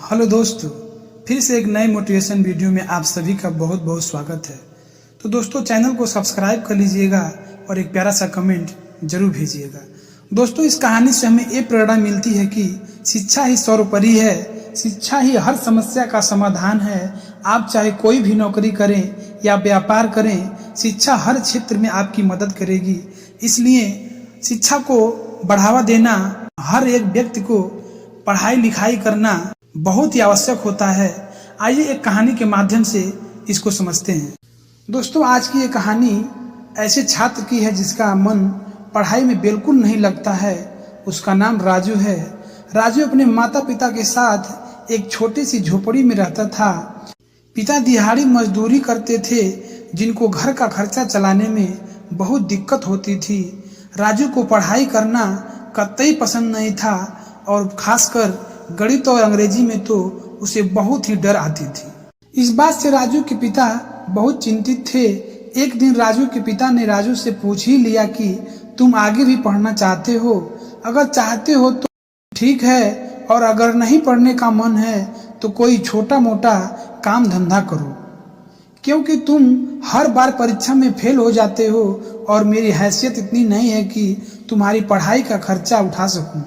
Hello दोस्तों, फिर से एक नए मोटिवेशन वीडियो में आप सभी का बहुत बहुत स्वागत है। तो दोस्तों, चैनल को सब्सक्राइब कर लीजिएगा और एक प्यारा सा कमेंट जरूर भेजिएगा। दोस्तों, इस कहानी से हमें ये प्रेरणा मिलती है कि शिक्षा ही सर्वोपरि है, शिक्षा ही हर समस्या का समाधान है। आप चाहे कोई भी नौकरी करें या व्यापार करें, शिक्षा हर क्षेत्र में आपकी मदद करेगी। इसलिए शिक्षा को बढ़ावा देना, हर एक व्यक्ति को पढ़ाई लिखाई करना बहुत ही आवश्यक होता है। आइए एक कहानी के माध्यम से इसको समझते हैं। दोस्तों, आज की ये कहानी ऐसे छात्र की है जिसका मन पढ़ाई में बिल्कुल नहीं लगता है। उसका नाम राजू है। राजू अपने माता पिता के साथ एक छोटी सी झोपड़ी में रहता था। पिता दिहाड़ी मजदूरी करते थे, जिनको घर का खर्चा चलाने में बहुत दिक्कत होती थी। राजू को पढ़ाई करना कतई पसंद नहीं था और खासकर गणित और अंग्रेजी में तो उसे बहुत ही डर आती थी। इस बात से राजू के पिता बहुत चिंतित थे। एक दिन राजू के पिता ने राजू से पूछ ही लिया कि तुम आगे भी पढ़ना चाहते हो? अगर चाहते हो तो ठीक है, और अगर नहीं पढ़ने का मन है तो कोई छोटा मोटा काम धंधा करो, क्योंकि तुम हर बार परीक्षा में फेल हो जाते हो और मेरी हैसियत इतनी नहीं है कि तुम्हारी पढ़ाई का खर्चा उठा सकूं।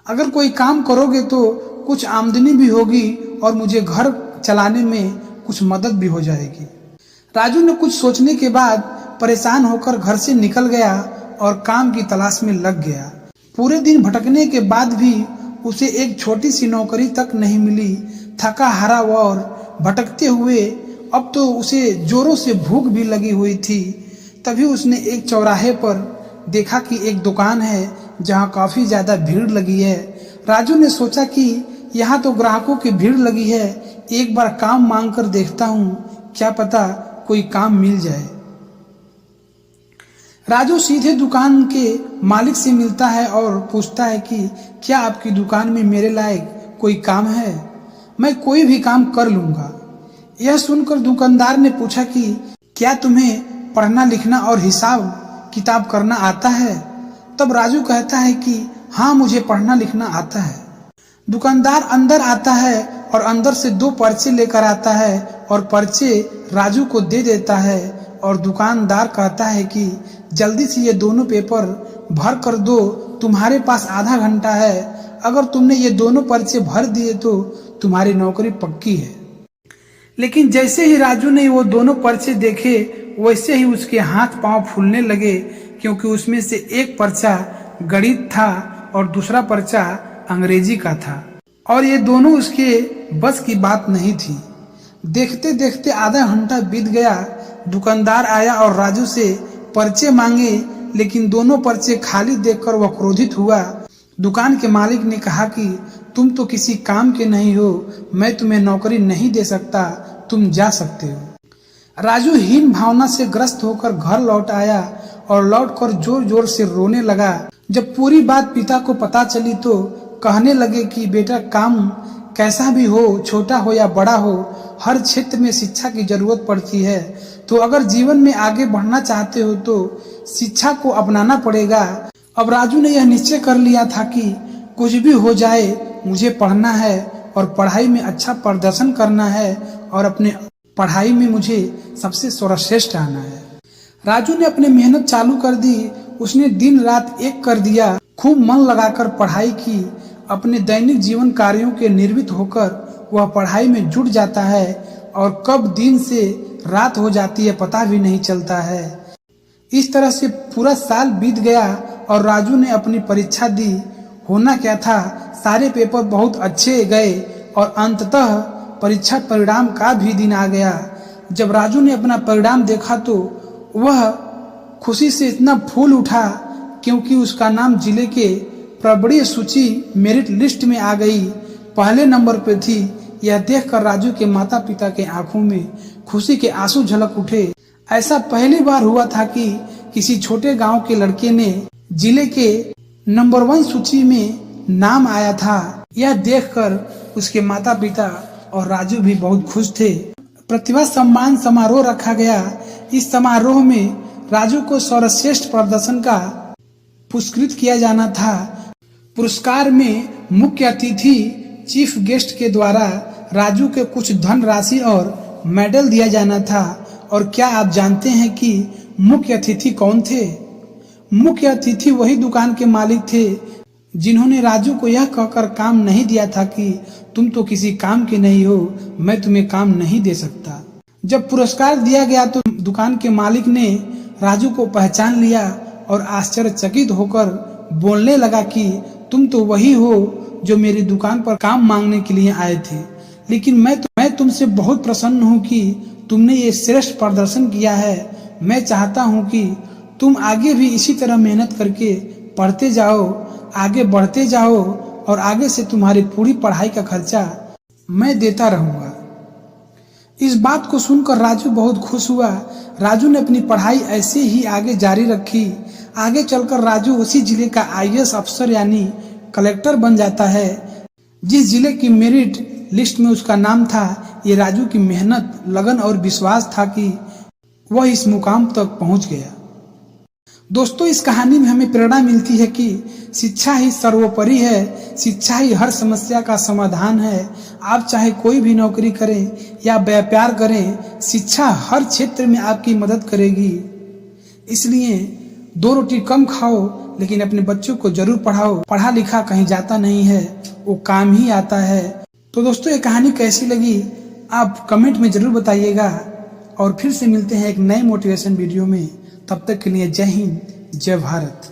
अगर कोई काम करोगे तो कुछ आमदनी भी होगी और मुझे घर चलाने में कुछ मदद भी हो जाएगी। राजू ने कुछ सोचने के बाद परेशान होकर घर से निकल गया और काम की तलाश में लग गया। पूरे दिन भटकने के बाद भी उसे एक छोटी सी नौकरी तक नहीं मिली। थका हारा और भटकते हुए अब तो उसे जोरों से भूख भी लगी हुई थी। तभी उसने एक चौराहे पर देखा कि एक दुकान है जहां काफी ज्यादा भीड़ लगी है। राजू ने सोचा कि यहाँ तो ग्राहकों की भीड़ लगी है, एक बार काम मांग कर देखता हूँ, क्या पता कोई काम मिल जाए। राजू सीधे दुकान के मालिक से मिलता है और पूछता है कि क्या आपकी दुकान में मेरे लायक कोई काम है? मैं कोई भी काम कर लूंगा। यह सुनकर दुकानदार ने पूछा कि क्या तुम्हें पढ़ना लिखना और हिसाब किताब करना आता है? तब राजू कहता है कि हाँ, मुझे पढ़ना लिखना आता है। दुकानदार अंदर आता है और अंदर से 2 पर्चे लेकर आता है और पर्चे राजू को दे देता है और दुकानदार कहता है कि जल्दी से ये दोनों पेपर भर कर दो, तुम्हारे पास आधा घंटा है। अगर तुमने ये दोनों पर्चे भर दिए तो तुम्हारी नौकरी पक्की है। लेकिन जैसे ही राजू ने वो दोनों पर्चे देखे, वैसे ही उसके हाथ पांव फूलने लगे, क्योंकि उसमें से एक पर्चा गणित था और दूसरा पर्चा अंग्रेजी का था और ये दोनों उसके बस की बात नहीं थी। देखते देखते आधा घंटा बीत गया। दुकानदार आया और राजू से पर्चे मांगे, लेकिन दोनों पर्चे खाली देखकर वह क्रोधित हुआ। दुकान के मालिक ने कहा कि तुम तो किसी काम के नहीं हो, मैं तुम्हें नौकरी नहीं दे सकता, तुम जा सकते हो। राजू हीन भावना से ग्रस्त होकर घर लौट आया और लौटकर जोर जोर से रोने लगा। जब पूरी बात पिता को पता चली तो कहने लगे कि बेटा, काम कैसा भी हो, छोटा हो या बड़ा हो, हर क्षेत्र में शिक्षा की जरूरत पड़ती है। तो अगर जीवन में आगे बढ़ना चाहते हो तो शिक्षा को अपनाना पड़ेगा। अब राजू ने यह निश्चय कर लिया था कि कुछ भी हो जाए, मुझे पढ़ना है और पढ़ाई में अच्छा प्रदर्शन करना है और अपने पढ़ाई में मुझे सबसे सर्वश्रेष्ठ आना है। राजू ने अपनी मेहनत चालू कर दी। उसने दिन रात एक कर दिया, खूब मन लगाकर पढ़ाई की। अपने दैनिक जीवन कार्यों के निर्वृत्त होकर वह पढ़ाई में जुट जाता है और कब दिन से रात हो जाती है पता भी नहीं चलता है। इस तरह से पूरा साल बीत गया और राजू ने अपनी परीक्षा दी। होना क्या था, सारे पेपर बहुत अच्छे गए और अंततः परीक्षा परिणाम का भी दिन आ गया। जब राजू ने अपना परिणाम देखा तो वह खुशी से इतना फूल उठा, क्योंकि उसका नाम जिले के प्रबड़ीय सूची मेरिट लिस्ट में आ गई, पहले नंबर पर थी। यह देखकर राजू के माता पिता के आंखों में खुशी के आंसू झलक उठे। ऐसा पहली बार हुआ था कि किसी छोटे गांव के लड़के ने जिले के नंबर 1 सूची में नाम आया था। यह देखकर उसके माता पिता और राजू भी बहुत खुश थे। प्रतिभा सम्मान समारोह रखा गया। इस समारोह में राजू को सर्वश्रेष्ठ प्रदर्शन का पुरस्कृत किया जाना था। पुरस्कार में मुख्य अतिथि चीफ गेस्ट के द्वारा राजू के कुछ धन राशि और मेडल दिया जाना था। और क्या आप जानते हैं कि मुख्य अतिथि कौन थे? मुख्य अतिथि वही दुकान के मालिक थे जिन्होंने राजू को यह कहकर काम नहीं दिया था कि तुम तो किसी काम के नहीं हो, मैं तुम्हें काम नहीं दे सकता। जब पुरस्कार दिया गया तो दुकान के मालिक ने राजू को पहचान लिया और आश्चर्यचकित होकर बोलने लगा कि तुम तो वही हो जो मेरी दुकान पर काम मांगने के लिए आए थे, लेकिन मैं तुमसे बहुत प्रसन्न हूँ कि तुमने ये श्रेष्ठ प्रदर्शन किया है। मैं चाहता हूँ कि तुम आगे भी इसी तरह मेहनत करके पढ़ते जाओ, आगे बढ़ते जाओ और आगे से तुम्हारी पूरी पढ़ाई का खर्चा मैं देता रहूंगा। इस बात को सुनकर राजू बहुत खुश हुआ। राजू ने अपनी पढ़ाई ऐसे ही आगे जारी रखी। आगे चलकर राजू उसी जिले का आईएएस अफसर यानी कलेक्टर बन जाता है जिस जिले की मेरिट लिस्ट में उसका नाम था। ये राजू की मेहनत, लगन और विश्वास था कि वह इस मुकाम तक पहुंच गया। दोस्तों, इस कहानी में हमें प्रेरणा मिलती है कि शिक्षा ही सर्वोपरि है, शिक्षा ही हर समस्या का समाधान है। आप चाहे कोई भी नौकरी करें या व्यापार करें, शिक्षा हर क्षेत्र में आपकी मदद करेगी। इसलिए 2 रोटी कम खाओ लेकिन अपने बच्चों को जरूर पढ़ाओ। पढ़ा लिखा कहीं जाता नहीं है, वो काम ही आता है। तो दोस्तों, ये कहानी कैसी लगी आप कमेंट में जरूर बताइएगा और फिर से मिलते हैं एक नए मोटिवेशन वीडियो में। तब तक के लिए जय हिंद, जय भारत।